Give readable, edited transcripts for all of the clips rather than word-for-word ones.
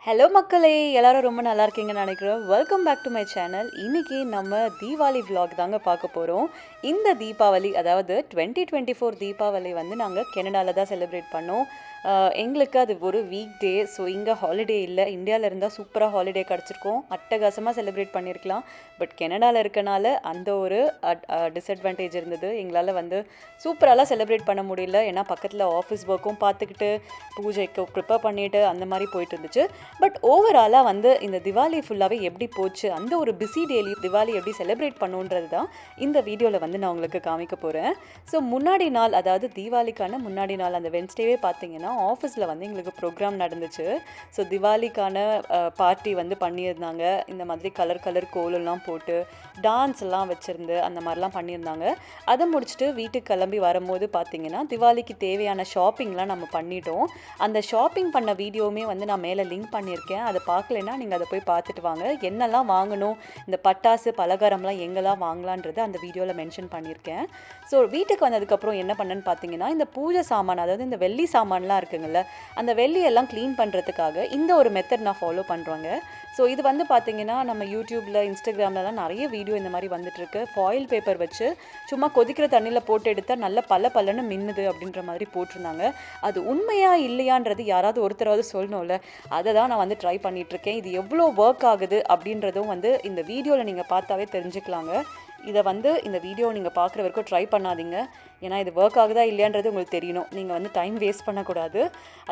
Hello மக்களே, எல்லாரும் ரொம்ப நல்லா இருக்கீங்கன்னு நினைக்கிறோம். Welcome back to my channel. இன்னைக்கு நம்ம தீபாவளி vlog தாங்க பார்க்க போகிறோம். இந்த தீபாவளி அதாவது 2024 தீபாவளி வந்து நாங்கள் கனடாவில் தான் செலிப்ரேட் பண்ணோம். எங்களுக்கு அது ஒரு வீக் டே. ஸோ இங்கே ஹாலிடே இல்லை. இந்தியாவில் இருந்தால் சூப்பராக ஹாலிடே கிடச்சிருக்கோம், அட்டகாசமாக செலிப்ரேட் பண்ணியிருக்கலாம். பட் கனடாவில் இருக்கனால அந்த ஒரு டிஸ்அட்வான்டேஜ் இருந்தது. எங்களால் வந்து சூப்பராலாம் செலிப்ரேட் பண்ண முடியல. ஏன்னா பக்கத்தில் ஆஃபீஸ் ஒர்க்கும் பார்த்துக்கிட்டு பூஜைக்கு ப்ரிப்பேர் பண்ணிவிட்டு அந்த மாதிரி போயிட்டு இருந்துச்சு. பட் ஓவராலாக வந்து இந்த திவாலி ஃபுல்லாகவே எப்படி போச்சு, அந்த ஒரு பிஸி டேலி திவாலி எப்படி செலிப்ரேட் பண்ணுன்றது தான் இந்த வீடியோவில் வந்து நான் உங்களுக்கு காமிக்க போகிறேன். ஸோ முன்னாடி நாள், அதாவது தீபாவளிக்கான முன்னாடி நாள் அந்த வென்ஸ்டேவே பார்த்தீங்கன்னா ஆஃபீஸில் வந்து எங்களுக்கு ப்ரோக்ராம் நடந்துச்சு. ஸோ திவாலிக்கான பார்ட்டி வந்து பண்ணியிருந்தாங்க. இந்த மாதிரி கலர் கலர் கோலெல்லாம் போட்டு டான்ஸ் எல்லாம் வச்சுருந்து அந்த மாதிரிலாம் பண்ணியிருந்தாங்க. அதை முடிச்சுட்டு வீட்டுக்கு கிளம்பி வரும்போது பார்த்தீங்கன்னா திவாலிக்கு தேவையான ஷாப்பிங்லாம் நம்ம பண்ணிட்டோம். அந்த ஷாப்பிங் பண்ண வீடியோவுமே வந்து நான் மேலே லிங்க் பண்ணியிருக்கேன். அதை பார்க்கலைன்னா நீங்கள் அதை போய் பார்த்துட்டு வாங்க. என்னெல்லாம் வாங்கணும், இந்த பட்டாசு பலகாரம்லாம் எங்கெல்லாம் வாங்கலான்றது அந்த வீடியோவில் மென்ஷன் பண்ணியிருக்கேன். ஸோ வீட்டுக்கு வந்ததுக்கப்புறம் என்ன பண்ணேன்னு பார்த்தீங்கன்னா, இந்த பூஜை சாமான், அதாவது இந்த வெள்ளி சாமான்லாம் இருக்குங்கள்ல, அந்த வெள்ளியெல்லாம் க்ளீன் பண்ணுறதுக்காக இந்த ஒரு மெத்தட் நான் ஃபாலோ பண்ணுறேங்க. ஸோ இது வந்து பார்த்தீங்கன்னா நம்ம யூடியூப்பில் இன்ஸ்டாகிராம்லலாம் நிறைய வீடியோ இந்த மாதிரி வந்துட்டுருக்கு. ஃபாயில் பேப்பர் வச்சு சும்மா கொதிக்கிற தண்ணியில் போட்டு எடுத்தால் நல்ல பல்லன்னு மின்னுது அப்படின்ற மாதிரி போட்டிருந்தாங்க. அது உண்மையா இல்லையான்றது யாராவது ஒருத்தராவது சொல்லணும்ல. அதை தான் நான் வந்து ட்ரை பண்ணிகிட்ருக்கேன். இது எவ்வளோ ஒர்க் ஆகுது அப்படின்றதும் வந்து இந்த வீடியோவில் நீங்கள் பார்த்தாவே தெரிஞ்சுக்கலாங்க. இதை வந்து இந்த வீடியோ நீங்கள் பார்க்குற வரைக்கும் ட்ரை பண்ணாதீங்க. ஏன்னா இது ஒர்க் ஆகுதா இல்லையான்றது உங்களுக்கு தெரியணும். நீங்கள் வந்து டைம் வேஸ்ட் பண்ணக்கூடாது.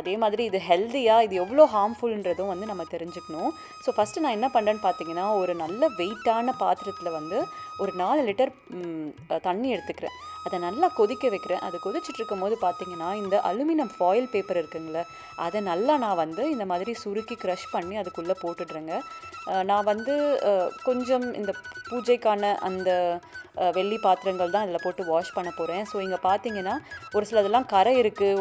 அதே மாதிரி இது ஹெல்த்தியாக, இது எவ்வளோ ஹார்ம்ஃபுல்ன்றதும் வந்து நம்ம தெரிஞ்சுக்கணும். ஸோ ஃபஸ்ட்டு நான் என்ன பண்ணுறேன்னு பார்த்தீங்கன்னா, ஒரு நல்ல வெயிட்டான பாத்திரத்தில் வந்து ஒரு 4 லிட்டர் தண்ணி எடுத்துக்கிறேன். அதை நல்லா கொதிக்க வைக்கிறேன். அது கொதிச்சுட்டு இருக்கும் போது பார்த்தீங்கன்னா, இந்த அலுமினியம் ஃபாயில் பேப்பர் இருக்குங்கள, அதை நல்லா நான் வந்து இந்த மாதிரி சுருக்கி க்ரஷ் பண்ணி அதுக்குள்ளே போட்டுடுறேங்க. நான் வந்து கொஞ்சம் இந்த பூஜைக்கான அந்த வெள்ளி பாத்திரங்கள் தான் இதில் போட்டு வாஷ் பண்ண போகிறேன். ஸோ இங்கே பார்த்தீங்கன்னா ஒரு சிலதெல்லாம் கரை இருக்குது,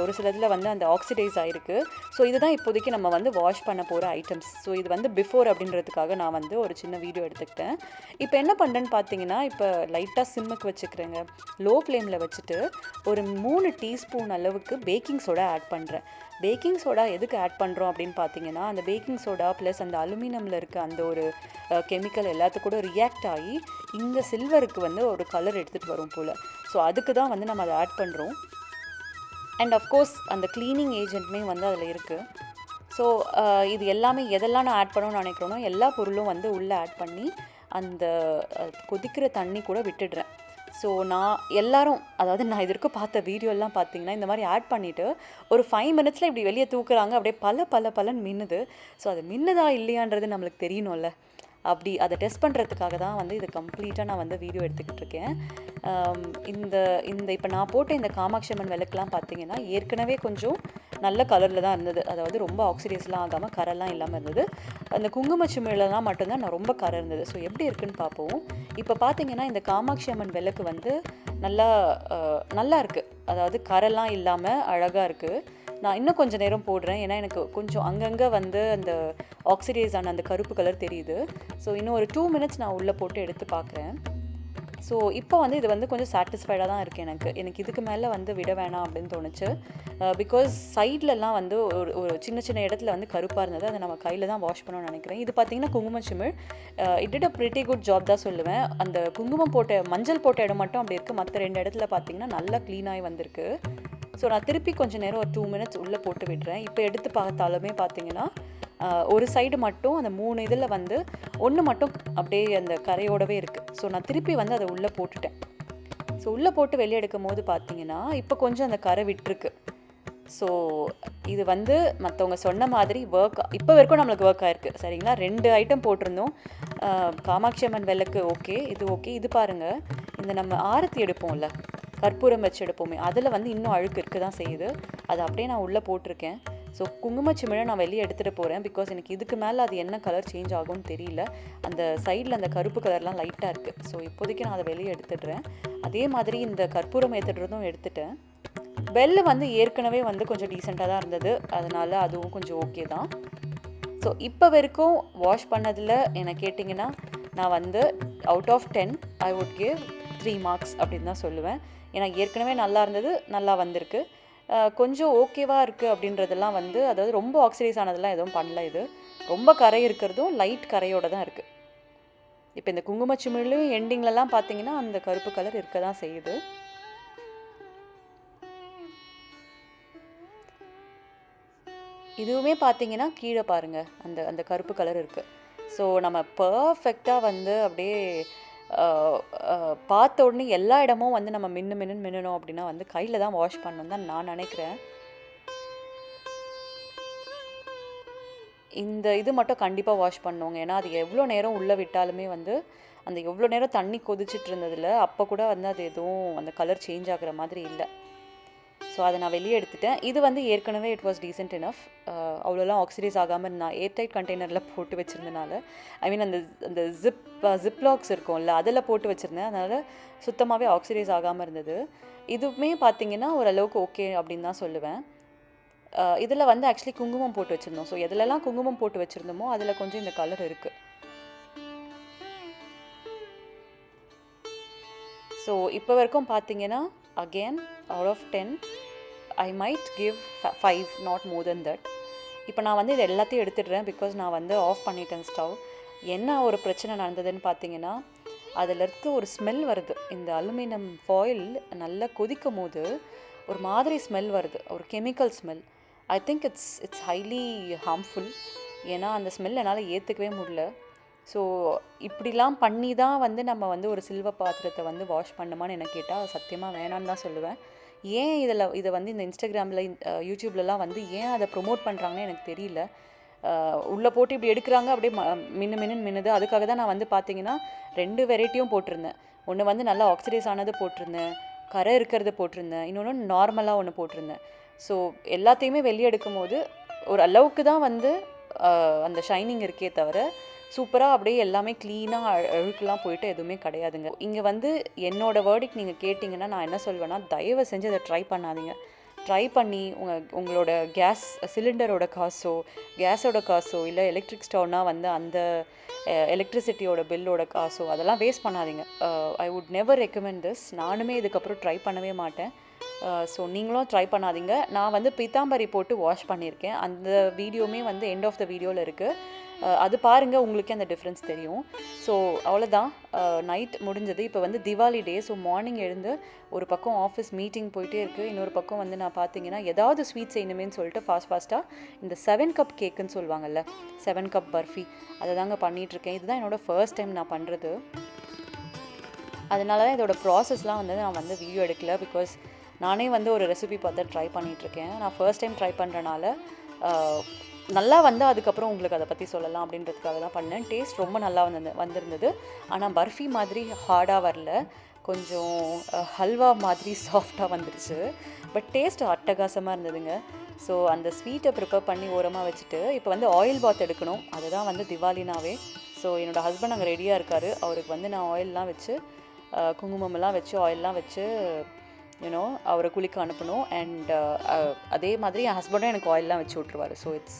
ஒரு சிலதில் வந்து அந்த ஆக்சிடைஸ் ஆகிருக்கு. ஸோ இதுதான் இப்போதைக்கு நம்ம வந்து வாஷ் பண்ண போகிற ஐட்டம்ஸ். ஸோ இது வந்து பிஃபோர் அப்படின்றதுக்காக நான் வந்து ஒரு சின்ன வீடியோ எடுத்துக்கிட்டேன். இப்போ என்ன பண்ணுறேன்னு பார்த்தீங்கன்னா, இப்போ லைட்டாக சிம்முக்கு வச்சுக்கிறேங்க. லோ ஃப்ளேமில் வச்சுட்டு ஒரு 3 டீஸ்பூன் அளவுக்கு பேக்கிங் சோடா ஆட் பண்ணுறேன். பேக்கிங் சோடா எதுக்கு ஆட் பண்ணுறோம் அப்படின்னு பார்த்தீங்கன்னா, அந்த பேக்கிங் சோடா ப்ளஸ் அந்த அலுமினியமில் இருக்க அந்த ஒரு கெமிக்கல் எல்லாத்துக்கூட ரியாக்ட் ஆகி இந்த சில்வருக்கு வந்து ஒரு கலர் எடுத்துகிட்டு வரும் போல். ஸோ அதுக்கு தான் வந்து நம்ம அதை ஆட் பண்ணுறோம். அண்ட் அஃப்கோர்ஸ் அந்த க்ளீனிங் ஏஜென்ட்மே வந்து அதில் இருக்குது. ஸோ இது எல்லாமே எதெல்லாம் நான் ஆட் பண்ணணும்னு நினைக்கிறேனோ எல்லா பொருளும் வந்து உள்ளே ஆட் பண்ணி அந்த கொதிக்கிற தண்ணி கூட விட்டுடுறேன். ஸோ நான் எல்லாரும், அதாவது நான் இதற்கு பார்த்த வீடியோலாம் பார்த்தீங்கன்னா இந்த மாதிரி ஆட் பண்ணிவிட்டு ஒரு 5 மினிட்ஸில் இப்படி வெளியே தூக்குறாங்க. அப்படியே பலன்னு மின்னுது. ஸோ அது மின்னுதா இல்லையான்றது நம்மளுக்கு தெரியணும்ல. அப்படி அதை டெஸ்ட் பண்ணுறதுக்காக தான் வந்து இது கம்ப்ளீட்டாக நான் வந்து வீடியோ எடுத்துக்கிட்டு இருக்கேன். இந்த இந்த இப்போ நான் போட்ட இந்த காமாட்சி அம்மன் விளக்குலாம் பார்த்தீங்கன்னா ஏற்கனவே கொஞ்சம் நல்ல கலரில் தான் இருந்தது. அதாவது ரொம்ப ஆக்சிடைஸ்லாம் ஆகாமல் கரெல்லாம் இல்லாமல் இருந்தது. அந்த குங்குமச்சிமிழெல்லாம் மட்டும்தான் நான் ரொம்ப கரை இருந்தது. ஸோ எப்படி இருக்குன்னு பார்ப்போம். இப்போ பார்த்தீங்கன்னா இந்த காமாட்சி அம்மன் விளக்கு வந்து நல்லா இருக்குது. அதாவது கரெல்லாம் இல்லாமல் அழகாக இருக்குது. நான் இன்னும் கொஞ்சம் நேரம் போடுறேன். ஏன்னா எனக்கு கொஞ்சம் அங்கங்கே வந்து அந்த ஆக்சிடைஸ் ஆன அந்த கருப்பு கலர் தெரியுது. ஸோ இன்னும் ஒரு 2 மினிட்ஸ் நான் உள்ளே போட்டு எடுத்து பார்க்குறேன். ஸோ இப்போ வந்து இது வந்து கொஞ்சம் சாட்டிஸ்ஃபைடாக தான் இருக்குது. எனக்கு இதுக்கு மேலே வந்து விட வேணாம் அப்படின்னு தோணுச்சு. பிகாஸ் சைட்லலாம் வந்து ஒரு சின்ன இடத்துல வந்து கருப்பாக இருந்தது. அதை நம்ம கையில் தான் வாஷ் பண்ணணும்னு நினைக்கிறேன். இது பார்த்திங்கன்னா குங்குமச்சிமிழ். It did a pretty good job தான் சொல்லுவேன். அந்த குங்குமம் போட்ட மஞ்சள் போட்ட இடம் மட்டும் அப்படி இருக்குது. மற்ற 2 இடத்துல பார்த்திங்கன்னா நல்லா க்ளீனாகி வந்திருக்கு. ஸோ நான் திருப்பி கொஞ்சம் நேரம் ஒரு 2 மினிட்ஸ் உள்ளே போட்டு விடுறேன். இப்போ எடுத்து பார்த்தாலுமே பார்த்தீங்கன்னா ஒரு சைடு மட்டும் அந்த 3 இதில் வந்து ஒன்று மட்டும் அப்படியே அந்த கரையோடவே இருக்குது. ஸோ நான் திருப்பி வந்து அதை உள்ளே போட்டுட்டேன். ஸோ உள்ளே போட்டு வெளியே எடுக்கும் போது பார்த்தீங்கன்னா இப்போ கொஞ்சம் அந்த கரை விட்டுருக்கு. ஸோ இது வந்து மற்றவங்க சொன்ன மாதிரி இப்போ வரைக்கும் நம்மளுக்கு ஒர்க் ஆயிருக்கு. சரிங்களா, 2 ஐட்டம் போட்டிருந்தோம். காமாட்சி அம்மன் விளக்கு ஓகே, இது ஓகே. இது பாருங்கள், இந்த நம்ம ஆரத்தி எடுப்போம்ல, கற்பூரம் வச்சு எடுப்போமே, அதில் வந்து இன்னும் அழுக்கு இருக்க தான் செய்யுது. அதை அப்படியே நான் உள்ளே போட்டிருக்கேன். ஸோ குங்குமச்சிமிழை நான் வெளியே எடுத்துகிட்டு போகிறேன். பிகாஸ் எனக்கு இதுக்கு மேலே அது என்ன கலர் சேஞ்ச் ஆகும்னு தெரியல. அந்த சைடில் அந்த கருப்பு கலர்லாம் லைட்டாக இருக்குது. ஸோ இப்போதைக்கு நான் அதை வெளியே எடுத்துடுறேன். அதே மாதிரி இந்த கற்பூரம் ஏற்றுறதும் எடுத்துட்டேன். பெல்லு வந்து ஏற்கனவே வந்து கொஞ்சம் டீசெண்டாக தான் இருந்தது. அதனால் அதுவும் கொஞ்சம் ஓகே தான். ஸோ இப்போ வரைக்கும் வாஷ் பண்ணதில் என்னை கேட்டிங்கன்னா நான் வந்து out of 10 I would give 3 marks அப்படின்னு தான் சொல்லுவேன். ஏன்னா ஏற்கனவே நல்லா இருந்தது, நல்லா வந்திருக்கு. கொஞ்சம் ஓகேவாக இருக்குது அப்படின்றதெல்லாம் வந்து, அதாவது ரொம்ப ஆக்சிடைஸ் ஆனதெல்லாம் எதுவும் பண்ணல இது. ரொம்ப கரை இருக்கிறதும் லைட் கரையோடு தான் இருக்குது. இப்போ இந்த குங்குமச்சிமிழும் எண்டிங்லலாம் பார்த்தீங்கன்னா அந்த கருப்பு கலர் இருக்க தான் செய்யுது. இதுவுமே பார்த்தீங்கன்னா கீழே பாருங்கள் அந்த அந்த கருப்பு கலர் இருக்குது. ஸோ நம்ம பர்ஃபெக்டாக வந்து அப்படியே பார்த்த உடனே எல்லா இடமும் வந்து நம்ம மின்னணும் அப்படின்னா வந்து கையில் தான் வாஷ் பண்ணணும் தான் நான் நினைக்கிறேன். இந்த இது மட்டும் கண்டிப்பாக வாஷ் பண்ணுவோங்க. ஏன்னா அது எவ்வளோ நேரம் உள்ளே விட்டாலுமே வந்து அந்த எவ்வளோ நேரம் தண்ணி கொதிச்சிட்டு இருந்ததில் அப்போ கூட வந்து அது எதுவும் அந்த கலர் சேஞ்ச் ஆகுற மாதிரி இல்லை. ஸோ அதை நான் வெளியே எடுத்துட்டேன். இது வந்து ஏற்கனவே இட் வாஸ் டீசென்ட் இனஃப். அவ்வளோலாம் ஆக்சிடைஸ் ஆகாமல் நான் ஏர்டைட் கண்டெய்னரில் போட்டு வச்சுருந்தனால, ஐ மீன் அந்த அந்த ஜிப்லாக்ஸ் இருக்கும்ல அதில் போட்டு வச்சுருந்தேன். அதனால் சுத்தமாகவே ஆக்சிடைஸ் ஆகாமல் இருந்தது. இதுவுமே பார்த்திங்கன்னா ஓரளவுக்கு ஓகே அப்படின்னு தான் சொல்லுவேன். இதில் வந்து ஆக்சுவலி குங்குமம் போட்டு வச்சுருந்தோம். ஸோ எதுலலாம் குங்குமம் போட்டு வச்சுருந்தோமோ அதில் கொஞ்சம் இந்த கலர் இருக்குது. ஸோ இப்போ வரைக்கும் பார்த்தீங்கன்னா again out of 10 I might give 5, not more then that. இப்போ நான் வந்து இது எல்லாத்தையும் எடுத்துடுறேன். பிகாஸ் நான் வந்து ஆஃப் பண்ணிட்டேன் ஸ்டவ். என்ன ஒரு பிரச்சனை நடந்ததுன்னு பார்த்தீங்கன்னா, அதில் இருக்க ஒரு ஸ்மெல் வருது. இந்த அலுமினியம் ஃபாயில் நல்லா கொதிக்கும் போது ஒரு மாதிரி ஸ்மெல் வருது, ஒரு chemical smell. I think it's highly harmful. ஏன்னா அந்த ஸ்மெல் என்னால் ஏற்றுக்கவே முடியல. ஸோ இப்படிலாம் பண்ணி தான் வந்து நம்ம வந்து ஒரு சில்வர் பாத்திரத்தை வந்து வாஷ் பண்ணுமான்னு எனக்கு கேட்டால் சத்தியமாக வேணான்னு தான் சொல்லுவேன். ஏன் இதை வந்து இந்த இன்ஸ்டாகிராமில் யூடியூப்லலாம் வந்து ஏன் அதை ப்ரொமோட் பண்ணுறாங்கன்னு எனக்கு தெரியல. உள்ளே போட்டு இப்படி எடுக்கிறாங்க, அப்படியே மின்னுது. அதுக்காக தான் நான் வந்து பார்த்தீங்கன்னா 2 வெரைட்டியும் போட்டிருந்தேன். ஒன்று வந்து நல்லா ஆக்சிடைஸ் ஆனது போட்டிருந்தேன், கரை இருக்கிறது போட்டிருந்தேன், இன்னொன்று நார்மலாக ஒன்று போட்டிருந்தேன். ஸோ எல்லாத்தையுமே வெளியே எடுக்கும் போது ஒரு அளவுக்கு தான் வந்து அந்த ஷைனிங் இருக்கே தவிர சூப்பராக அப்படியே எல்லாமே க்ளீனாக அழுக்கெலாம் போயிட்டு எதுவுமே கிடையாதுங்க. இங்கே வந்து என்னோடய வேர்டிக் நீங்கள் கேட்டிங்கன்னா நான் என்ன சொல்வேன்னா, தயவு செஞ்சு அதை ட்ரை பண்ணாதீங்க. ட்ரை பண்ணி உங்களோட கேஸ் சிலிண்டரோட காசோ, கேஸோட காசோ, இல்லை எலக்ட்ரிக் ஸ்டவ்னால் வந்து அந்த எலக்ட்ரிசிட்டியோட பில்லோட காசோ அதெல்லாம் வேஸ்ட் பண்ணாதீங்க. I would never recommend this. நானுமே இதுக்கப்புறம் ட்ரை பண்ணவே மாட்டேன். ஸோ நீங்களும் ட்ரை பண்ணாதீங்க. நான் வந்து பீத்தாம்பரி போட்டு வாஷ் பண்ணியிருக்கேன். அந்த வீடியோவுமே வந்து எண்ட் ஆஃப் த வீடியோவில் இருக்குது. அது பாருங்கள், உங்களுக்கே அந்த டிஃப்ரென்ஸ் தெரியும். ஸோ அவ்வளோதான், நைட் முடிஞ்சது. இப்போ வந்து திவாலி டே. ஸோ மார்னிங் எழுந்து ஒரு பக்கம் ஆஃபீஸ் மீட்டிங் போயிட்டே இருக்குது, இன்னொரு பக்கம் வந்து நான் பார்த்தீங்கன்னா ஏதாவது ஸ்வீட் செய்யணுமேன்னு சொல்லிட்டு ஃபாஸ்ட்டாக இந்த 7 கப் கேக்குன்னு சொல்லுவாங்கள்ல, 7 கப் பர்ஃபி, அதை தாங்க பண்ணிகிட்ருக்கேன். இதுதான் என்னோடய ஃபர்ஸ்ட் டைம் நான் பண்ணுறது. அதனால தான் இதோட ப்ராசஸ்லாம் வந்து நான் வந்து வீடியோ எடுக்கல. பிகாஸ் நானே வந்து ஒரு ரெசிபி பார்த்து ட்ரை பண்ணிகிட்ருக்கேன். நான் ஃபர்ஸ்ட் டைம் ட்ரை பண்ணுறனால நல்லா வந்து அதுக்கப்புறம் உங்களுக்கு அதை பற்றி சொல்லலாம் அப்படின்றதுக்காக தான் பண்ணேன். டேஸ்ட் ரொம்ப நல்லா வந்திருந்தது. ஆனால் பர்ஃபி மாதிரி ஹார்டாக வரல, கொஞ்சம் ஹல்வா மாதிரி சாஃப்டாக வந்துருச்சு. பட் டேஸ்ட் அட்டகாசமாக இருந்ததுங்க. ஸோ அந்த ஸ்வீட்டை ப்ரிப்பேர் பண்ணி ஓரமாக வச்சுட்டு இப்போ வந்து ஆயில் பாத் எடுக்கணும். அதுதான் வந்து திவாலினாவே. ஸோ என்னோடய ஹஸ்பண்ட் அங்கே ரெடியாக இருக்கார். அவருக்கு வந்து நான் ஆயிலெலாம் வச்சு குங்குமமெல்லாம் வச்சு ஆயிலெலாம் வச்சு யூனோ அவரை குளிக்க அனுப்பணும். அண்ட் அதே மாதிரி என் ஹஸ்பண்டும் எனக்கு ஆயிலெலாம் வச்சு விட்ருவார். So it's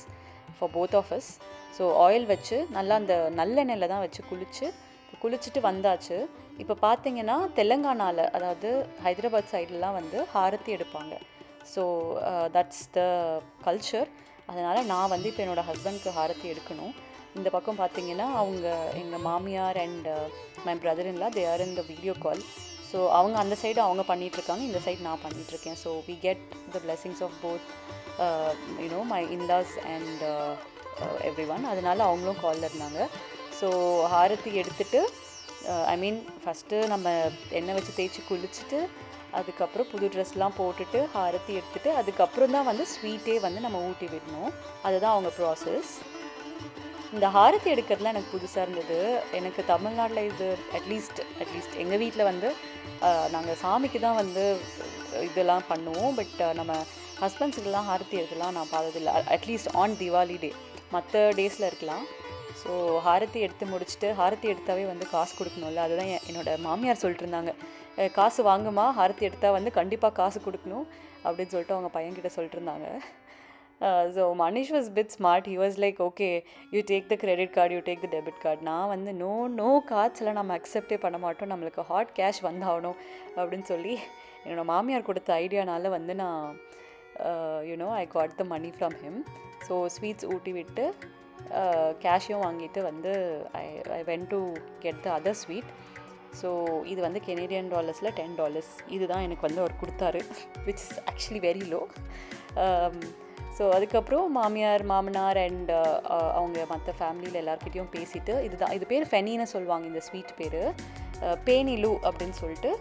for both of us. So oil வச்சு நல்லா அந்த நல்லெண்ணெயில் தான் வச்சு குளிச்சுட்டு வந்தாச்சு. இப்போ பார்த்தீங்கன்னா தெலுங்கானாவில், அதாவது ஹைதராபாத் சைட்லலாம் வந்து ஹாரத்தி எடுப்பாங்க. So that's the culture. அதனால் நான் வந்து இப்போ என்னோடய ஹஸ்பண்ட்க்கு ஹாரத்தி எடுக்கணும். இந்த பக்கம் பார்த்தீங்கன்னா எங்கள் மாமியார் and my brother in law they are in the video call. So அவங்க அந்த சைடு அவங்க பண்ணிகிட்ருக்காங்க, இந்த சைடு நான் பண்ணிகிட்ருக்கேன். So we get the blessings of both you know my in laws and everyone. அதனால் அவங்களும் காலில் இருந்தாங்க. ஸோ ஹாரத்தி எடுத்துகிட்டு ஐ மீன் ஃபஸ்ட்டு நம்ம எண்ணெய் வச்சு தேய்ச்சி குளிச்சுட்டு அதுக்கப்புறம் புது ட்ரெஸ்லாம் போட்டுட்டு ஹாரத்தி எடுத்துகிட்டு அதுக்கப்புறம் தான் வந்து ஸ்வீட்டே வந்து நம்ம ஊட்டி விடணும். அதுதான் அவங்க ப்ராசஸ். இந்த ஹாரத்தி எடுக்கிறதுலாம் எனக்கு புதுசாக இருந்தது. எனக்கு தமிழ்நாட்டில் இது அட்லீஸ்ட் எங்கள் வீட்டில் வந்து நாங்கள் சாமிக்கு தான் வந்து இதெல்லாம் பண்ணுவோம். பட் நம்ம ஹஸ்பண்ட்ஸுக்கெல்லாம் ஹாரத்தி எடுத்துலாம் நான் பார்த்ததில்லை. அட்லீஸ்ட் ஆன் திவாலி டே. மற்ற டேஸில் இருக்கலாம். ஸோ ஹாரத்தி எடுத்து முடிச்சுட்டு, ஹாரத்தி எடுத்தாவே வந்து காசு கொடுக்கணும்ல, அதுதான் என்னோடய மாமியார் சொல்லிட்டு இருந்தாங்க. காசு வாங்குமா, ஹாரத்தி எடுத்தால் வந்து கண்டிப்பாக காசு கொடுக்கணும் அப்படின்னு சொல்லிட்டு அவங்க பையன்கிட்ட சொல்லிட்டு இருந்தாங்க. So Manish was bit smart. He was like, okay you take the credit card, you take the debit card. நான் வந்து நோ கார்ட்ஸ் எல்லாம் நம்ம அக்செப்டே பண்ண மாட்டோம், நம்மளுக்கு ஹாட் கேஷ் வந்தாகணும் அப்படின்னு சொல்லி என்னோடய மாமியார் கொடுத்த ஐடியானால வந்து நான் I got the money from him. So sweets ஊட்டி விட்டு கேஷையும் வாங்கிட்டு வந்து I went to get the other sweet. So இது வந்து கெனேடியன் டாலர்ஸில் $10. இதுதான் எனக்கு வந்து அவர் கொடுத்தாரு, which is actually very low. So அதுக்கப்புறம் மாமியார் மாமனார் அண்ட் அவங்க மற்ற ஃபேமிலியில் எல்லாருக்கிட்டையும் பேசிவிட்டு, இது பேர் ஃபெனின்னு சொல்லுவாங்க, இந்த ஸ்வீட் பேர் பேனிலு அப்படின்னு சொல்லிட்டு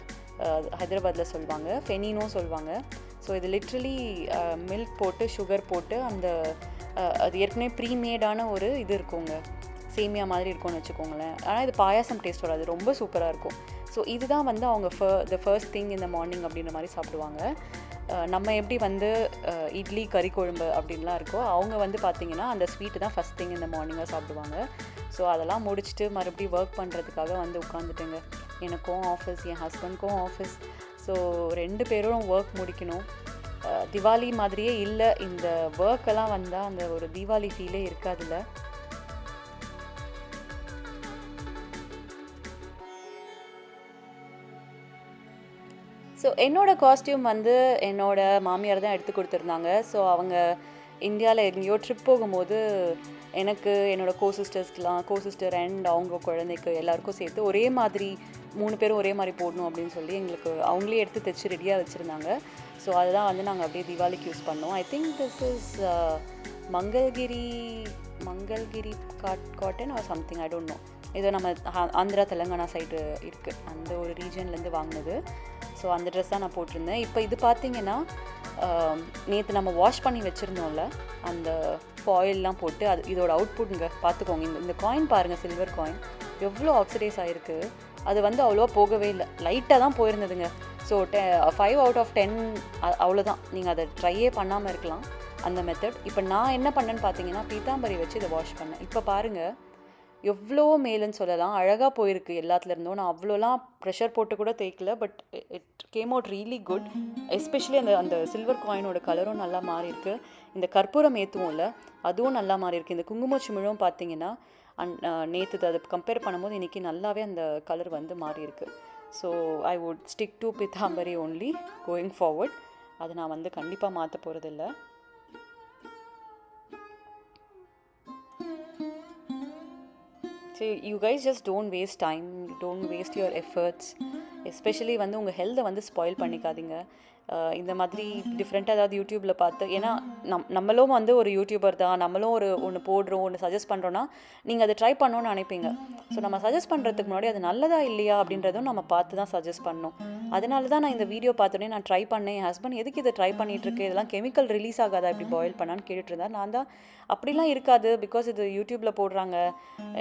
ஹைதராபாத்தில் சொல்லுவாங்க, ஃபெனினும் சொல்லுவாங்க. ஸோ இது லிட்ரலி மில்க் போட்டு சுகர் போட்டு அந்த அது ஏற்கனவே ப்ரீமேடான ஒரு இது இருக்குங்க, சேமியா மாதிரி இருக்கும்னு வச்சுக்கோங்களேன். ஆனால் இது பாயாசம் டேஸ்ட் வராது, ரொம்ப சூப்பராக இருக்கும். ஸோ இதுதான் வந்து அவங்க த ஃபர்ஸ்ட் திங் இந்த மார்னிங் அப்படின்ற மாதிரி சாப்பிடுவாங்க. நம்ம எப்படி வந்து இட்லி கறி குழம்பு அப்படின்லாம் இருக்கோ, அவங்க வந்து பார்த்திங்கன்னா அந்த ஸ்வீட்டு தான் ஃபஸ்ட் திங் இந்த மார்னிங்காக சாப்பிடுவாங்க. ஸோ அதெல்லாம் முடிச்சுட்டு மறுபடியும் ஒர்க் பண்ணுறதுக்காக வந்து உட்காந்துட்டுங்க. எனக்கும் ஆஃபீஸ், என் ஹஸ்பண்ட்க்கும் ஆஃபீஸ். ஸோ 2 பேரும் ஒர்க் முடிக்கணும். திவாலி மாதிரியே இல்லை, இந்த ஒர்க்கெல்லாம் வந்தால் அந்த ஒரு தீபாவளி ஃபீலே இருக்காதுல்ல. ஸோ என்னோடய காஸ்ட்யூம் வந்து என்னோடய மாமியார் தான் எடுத்து கொடுத்துருந்தாங்க. ஸோ அவங்க இந்தியாவில் எங்கேயோ ட்ரிப் போகும்போது எனக்கு என்னோடய கோசிஸ்டர் அண்ட் அவங்க குழந்தைக்கு எல்லாருக்கும் சேர்த்து ஒரே மாதிரி 3 பேரும் ஒரே மாதிரி போடணும் அப்படின்னு சொல்லி எங்களுக்கு அவங்களே எடுத்து தைச்சி ரெடியாக வச்சுருந்தாங்க. ஸோ அதுதான் வந்து நாங்கள் அப்படியே தீபாவளிக்கு யூஸ் பண்ணோம். I think this is Mangalgiri cotton or something, I don't know. ஏதோ நம்ம ஆந்திரா தெலுங்கானா சைடு இருக்குது, அந்த ஒரு ரீஜன்லேருந்து வாங்கினது. ஸோ அந்த ட்ரெஸ் தான் நான் போட்டிருந்தேன். இப்போ இது பார்த்திங்கன்னா நேற்று நம்ம வாஷ் பண்ணி வச்சுருந்தோம்ல, அந்த ஃபாயில்லாம் போட்டு அது இதோட அவுட்புட்டுங்க பார்த்துக்கோங்க. இந்த காயின் பாருங்கள், சில்வர் காயின் எவ்வளோ ஆக்சிடைஸ் ஆகிருக்கு. அது வந்து அவ்வளோவா போகவே இல்லை, லைட்டாக தான் போயிருந்ததுங்க. ஸோ 5 out of 10 அவ்வளோதான். நீங்கள் அதை ட்ரையே பண்ணாமல் இருக்கலாம் அந்த மெத்தட். இப்போ நான் என்ன பண்ணேன்னு பார்த்தீங்கன்னா, பீத்தாம்பரி வச்சு இதை வாஷ் பண்ணேன். இப்போ பாருங்கள் எவ்வளோ மேலுன்னு சொல்லலாம், அழகாக போயிருக்கு எல்லாத்துலேருந்தும். நான் அவ்வளோலாம் ப்ரெஷர் போட்டு கூட தேய்க்கல, but it came out really good. Especially அந்த சில்வர் காயினோட கலரும் நல்லா மாறி இருக்கு. இந்த கற்பூரம் ஏற்றுவோம் இல்லை, அதுவும் நல்லா மாறி இருக்குது. இந்த குங்கும சிமிழும் பார்த்தீங்கன்னா நேற்று அதை கம்பேர் பண்ணும்போது இன்றைக்கி நல்லாவே அந்த கலர் வந்து மாறி இருக்குது. So I would stick to Pitambari only going forward. அதை நான் வந்து கண்டிப்பாக மாற்ற போகிறதில்ல. So you guys just don't waste time, don't waste your efforts, especially வந்து உங்கள் ஹெல்த்தை வந்து ஸ்பாயில் பண்ணிக்காதீங்க. இந்த மாதிரி டிஃப்ரெண்ட்டாக ஏதாவது யூடியூப்பில் பார்த்து, ஏன்னா நம்மளும் வந்து ஒரு யூடியூபர் தான், நம்மளும் ஒன்று போடுறோம், ஒன்று சஜஸ்ட் பண்ணுறோன்னா நீங்கள் அதை ட்ரை பண்ணணும்னு நினைப்பீங்க. ஸோ நம்ம சஜஸ்ட் பண்ணுறதுக்கு முன்னாடி அது நல்லதா இல்லையா அப்படின்றதும் நம்ம பார்த்து தான் சஜஸ்ட் பண்ணணும். அதனால தான் நான் இந்த வீடியோ பார்த்தோன்னே நான் ட்ரை பண்ணேன். என் ஹஸ்பண்ட் எதுக்கு இதை ட்ரை பண்ணிகிட்ருக்கு, இதெல்லாம் கெமிக்கல் ரிலீஸ் ஆகாதா இப்படி பாயில் பண்ணான்னு கேட்டுட்டு இருந்தார். நான் தான் அப்படிலாம் இருக்காது, பிகாஸ் இது யூடியூப்பில் போடுறாங்க,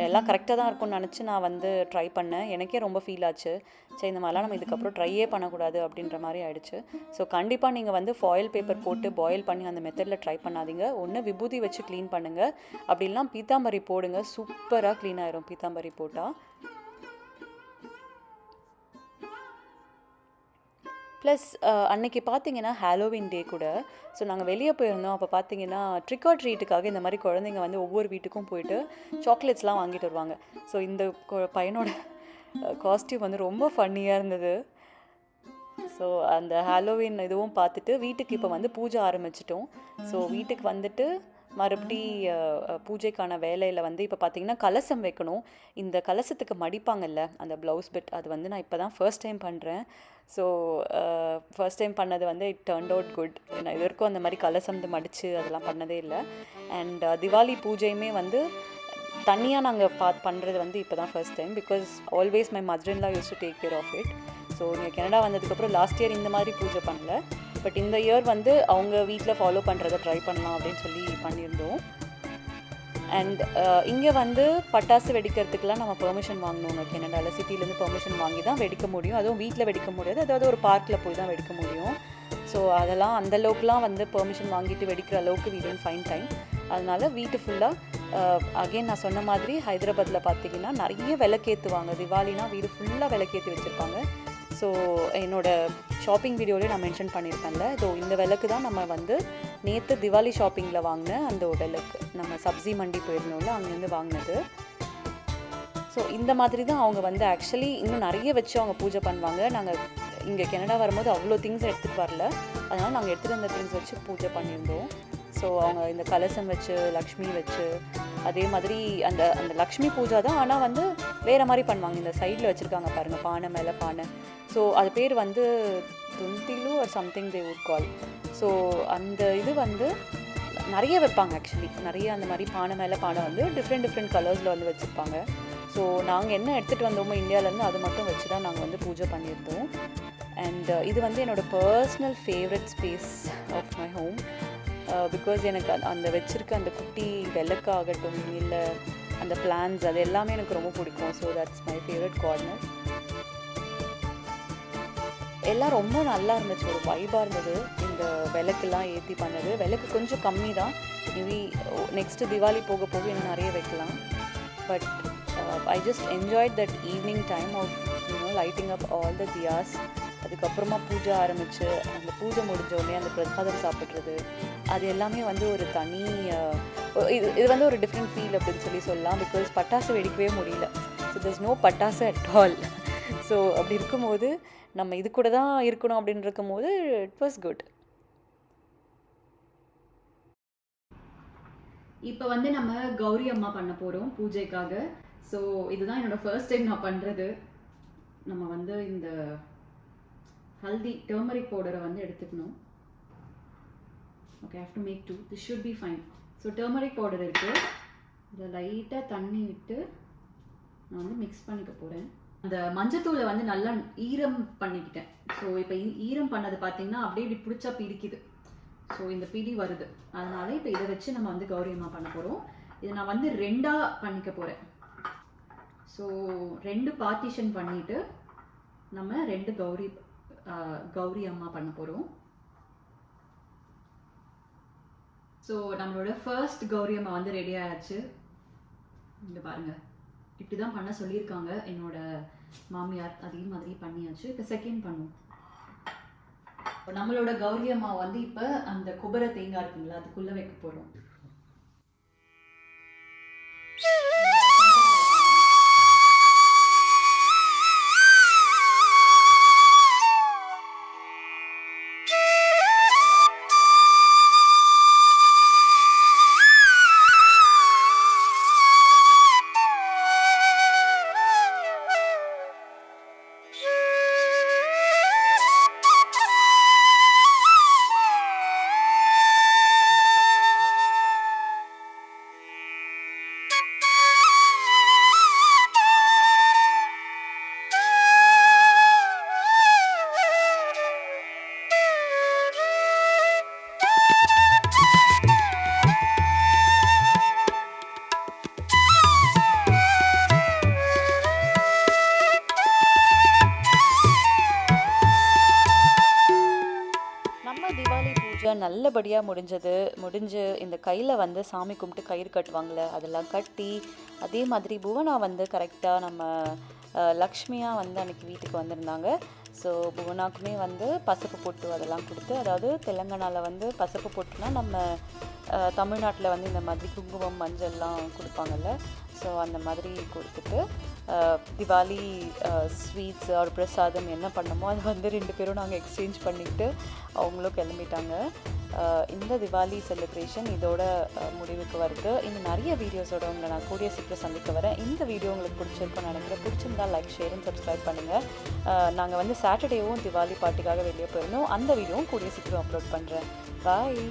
எல்லாம் கரெக்டாக தான் இருக்கும்னு நினச்சி நான் வந்து ட்ரை பண்ணேன். எனக்கே ரொம்ப ஃபீல் ஆச்சு, சரி இந்த மாதிரிலாம் நம்ம இதுக்கப்புறம் ட்ரையே பண்ணக்கூடாது அப்படின்ற மாதிரி ஆயிடுச்சு. ஸோ கண்டிப்பாக நீங்கள் வந்து ஃபாயில் பேப்பர் போட்டு பாயில் பண்ணி அந்த மெத்தடில் ட்ரை பண்ணாதீங்க. ஒன்று விபூதி வச்சு க்ளீன் பண்ணுங்கள், அப்படிலாம் பீத்தாம்பரி போடுங்க, சூப்பராக க்ளீன் ஆயிரும் பீத்தாம்பரி போட்டால். ப்ளஸ் அன்றைக்கி பார்த்தீங்கன்னா ஹாலோவின் டே கூட. ஸோ நாங்கள் வெளியே போயிருந்தோம். அப்போ பார்த்தீங்கன்னா ட்ரிக் ஆர் ட்ரீட்டுக்காக இந்த மாதிரி குழந்தைங்க வந்து ஒவ்வொரு வீட்டுக்கும் போயிட்டு சாக்லேட்ஸ்லாம் வாங்கிட்டு வருவாங்க. ஸோ இந்த பையனோட காஸ்டியூம் வந்து ரொம்ப ஃபன்னியாக இருந்தது. ஸோ அந்த ஹாலோவின் இதுவும் பார்த்துட்டு வீட்டுக்கு இப்போ வந்து பூஜை ஆரம்பிச்சிட்டோம். ஸோ வீட்டுக்கு வந்துட்டு மறுபடி பூஜைக்கான வேலையில் வந்து இப்போ பார்த்திங்கன்னா கலசம் வைக்கணும். இந்த கலசத்துக்கு மடிப்பாங்கல்ல அந்த ப்ளவுஸ் பிட், அது வந்து நான் இப்போ தான் ஃபர்ஸ்ட் டைம் பண்ணுறேன். ஸோ ஃபர்ஸ்ட் டைம் பண்ணது வந்து இட் டர்ன்ட் அவுட் குட். நான் இது வரைக்கும் அந்த மாதிரி கலசம் மடித்து அதெல்லாம் பண்ணதே இல்லை. அண்ட் திவாலி பூஜையுமே வந்து தனியாக நாங்கள் பண்ணுறது வந்து இப்போ தான் first time, because always my mother in law use to take care of it. So நீங்கள் கனடா வந்ததுக்கப்புறம் லாஸ்ட் இயர் இந்த மாதிரி பூஜை பண்ணல, பட் இந்த இயர் வந்து அவங்க வீட்டில் ஃபாலோ பண்ணுறதை ட்ரை பண்ணலாம் அப்படின்னு சொல்லி பண்ணியிருந்தோம். அண்ட் இங்கே வந்து பட்டாசு வெடிக்கிறதுக்கெலாம் நம்ம பெர்மிஷன் வாங்கணுங்க. கனடாவில் சிட்டிலேருந்து பெர்மிஷன் வாங்கி தான் வெடிக்க முடியும். அதுவும் வீட்டில் வெடிக்க முடியாது, அதாவது ஒரு பார்க்கில் போய் தான் வெடிக்க முடியும். ஸோ அதெல்லாம் அந்தளவுக்குலாம் வந்து பெர்மிஷன் வாங்கிட்டு வெடிக்கிற அளவுக்கு we don't find time. அதனால் வீட்டு ஃபுல்லாக அகெயின் நான் சொன்ன மாதிரி ஹைதராபாத்தில் பார்த்திங்கன்னா நிறைய விளக்கேற்றுவாங்க. திவாலினா வீடு ஃபுல்லாக விளக்கேற்றி வச்சுருப்பாங்க. ஸோ என்னோடய ஷாப்பிங் வீடியோலேயே நான் மென்ஷன் பண்ணியிருப்பேன்ல, ஸோ இந்த விளக்கு தான் நம்ம வந்து நேற்று திவாலி ஷாப்பிங்கில் வாங்கின அந்த விளக்கு, நம்ம சப்ஜி மண்டி போயிருந்தோம்ல அங்கேருந்து வாங்கினது. ஸோ இந்த மாதிரி தான் அவங்க வந்து ஆக்சுவலி இன்னும் நிறைய வச்சு அவங்க பூஜை பண்ணுவாங்க. நாங்கள் இங்கே கனடா வரும்போது அவ்வளோ திங்ஸ் எடுத்துகிட்டு வரல, அதனால் நாங்கள் எடுத்துகிட்டு வந்த திங்ஸ் வச்சு பூஜை பண்ணியிருந்தோம். ஸோ அவங்க இந்த கலசம் வச்சு லக்ஷ்மி வச்சு அதே மாதிரி அந்த அந்த லக்ஷ்மி பூஜா தான், ஆனால் வந்து வேறு மாதிரி பண்ணுவாங்க. இந்த சைடில் வச்சுருக்காங்க பாருங்கள், பானை மேலே பானை. ஸோ அது பேர் வந்து துந்திலு or something they would call. So அந்த இது வந்து நிறைய வைப்பாங்க. ஆக்சுவலி நிறைய அந்த மாதிரி பானை மேலே பானை வந்து டிஃப்ரெண்ட் கலர்ஸில் வந்து வச்சுருப்பாங்க. ஸோ நாங்கள் என்ன எடுத்துகிட்டு வந்தோமோ இந்தியாவிலேருந்து அது மட்டும் வச்சு தான் நாங்கள் வந்து பூஜை பண்ணியிருந்தோம். அண்ட் இது வந்து என்னோடய personal favourite space of my home. Because எனக்கு அந்த வச்சுருக்க அந்த குட்டி விளக்காகட்டும் இல்லை அந்த பிளான்ஸ் அது எல்லாமே எனக்கு ரொம்ப பிடிக்கும். So that's my favourite corner. எல்லாம் ரொம்ப நல்லா இருந்துச்சு, ஒரு வைபாக இருந்தது. இந்த விளக்குலாம் ஏற்றி பண்ணது. விளக்கு கொஞ்சம் கம்மி தான், மேபி நெக்ஸ்ட்டு திவாலி போக போக இன்னும் நிறைய வைக்கலாம். But I just enjoyed that evening time of lighting up all the diyas. அதுக்கப்புறமா பூஜை ஆரம்பித்து அந்த பூஜை முடிஞ்சோடனே அந்த பிரசாதம் சாப்பிட்றது, அது எல்லாமே வந்து ஒரு தனி இது வந்து ஒரு டிஃப்ரெண்ட் ஃபீல் அப்படின்னு சொல்லலாம். பிகாஸ் பட்டாசு வெடிக்கவே முடியல. ஸோ there's no பட்டாசு அட் ஆல். ஸோ அப்படி இருக்கும்போது நம்ம இது கூட தான் இருக்கணும் அப்படின்னு இருக்கும்போது இட் வாஸ் குட். இப்போ வந்து நம்ம கௌரி அம்மா பண்ண போகிறோம் பூஜைக்காக. ஸோ இதுதான் என்னோடய ஃபர்ஸ்ட் டைம் நான் பண்ணுறது. நம்ம வந்து இந்த ஹல்தி டர்மரிக் பவுடரை வந்து எடுத்துக்கணும். Okay, I have to make 2. This should be fine. So turmeric powder இருக்குது, இதை லைட்டாக தண்ணி விட்டு நான் வந்து மிக்ஸ் பண்ணிக்க போகிறேன். அந்த மஞ்சத்தூளை வந்து நல்லா ஈரம் பண்ணிக்கிட்டேன். ஸோ இப்போ ஈரம் பண்ணது பார்த்தீங்கன்னா அப்படியே இப்படி பிடிச்சா பிடிக்குது. ஸோ இந்த பிடி வருது. அதனால இப்போ இதை வச்சு நம்ம வந்து கௌரி அம்மா பண்ண போகிறோம். இதை நான் வந்து 2ஆக பண்ணிக்க போகிறேன். ஸோ 2 பார்ட்டிஷன் பண்ணிவிட்டு நம்ம 2 கௌரி அம்மா பண்ண போகிறோம். ஸோ நம்மளோட ஃபர்ஸ்ட் கௌரி அம்மா வந்து ரெடி ஆயாச்சு. இங்கே பாருங்கள், இப்படி தான் பண்ண சொல்லியிருக்காங்க என்னோட மாமியார். அதே மாதிரி பண்ணியாச்சு. இப்போ செகண்ட் பண்ணுவோம். நம்மளோட கௌரி அம்மா வந்து இப்போ அந்த கொப்பரை தேங்காய் இருக்குங்களா அதுக்குள்ளே வைக்க போகிறோம். திவாலி பூஜை நல்லபடியாக முடிஞ்சு இந்த கையில் வந்து சாமி கும்பிட்டு கயிறு கட்டுவாங்களே அதெல்லாம் கட்டி, அதே மாதிரி புவனா வந்து கரெக்டாக நம்ம லக்ஷ்மியாக வந்து அன்றைக்கி வீட்டுக்கு வந்திருந்தாங்க. ஸோ புவனாக்குமே வந்து பசப்பு பொட்டு அதெல்லாம் கொடுத்து, அதாவது தெலுங்கானாவில் வந்து பசப்பு பொட்டுனா நம்ம தமிழ்நாட்டில் வந்து இந்த மாதிரி குங்குமம் மஞ்சள்லாம் கொடுப்பாங்கல்ல, ஸோ அந்த மாதிரி கொடுத்துட்டு திவாலி ஸ்வீட்ஸ் ஒரு பிரசாதம் என்ன பண்ணமோ அதை வந்து 2 பேரும் நாங்கள் எக்ஸ்சேஞ்ச் பண்ணிவிட்டு அவங்களும் கிளம்பிட்டாங்க. இந்த திவாலி செலிப்ரேஷன் இதோட முடிவுக்கு வருது. இன்னும் நிறைய வீடியோஸோட உங்களை நான் கூடிய சீக்கிரம் சந்திக்க வரேன். இந்த வீடியோ உங்களுக்கு பிடிச்சிருக்குன்னு நினைக்கிறேன். பிடிச்சிருந்தால் லைக், ஷேர் அண்ட் சப்ஸ்கிரைப் பண்ணுங்கள். நாங்கள் வந்து சாட்டர்டேவும் திவாலி பார்ட்டிக்காக வெளியே போயிருந்தோம். அந்த வீடியோவும் கூடிய சீக்கிரம் அப்லோட் பண்ணுறேன். பாய்.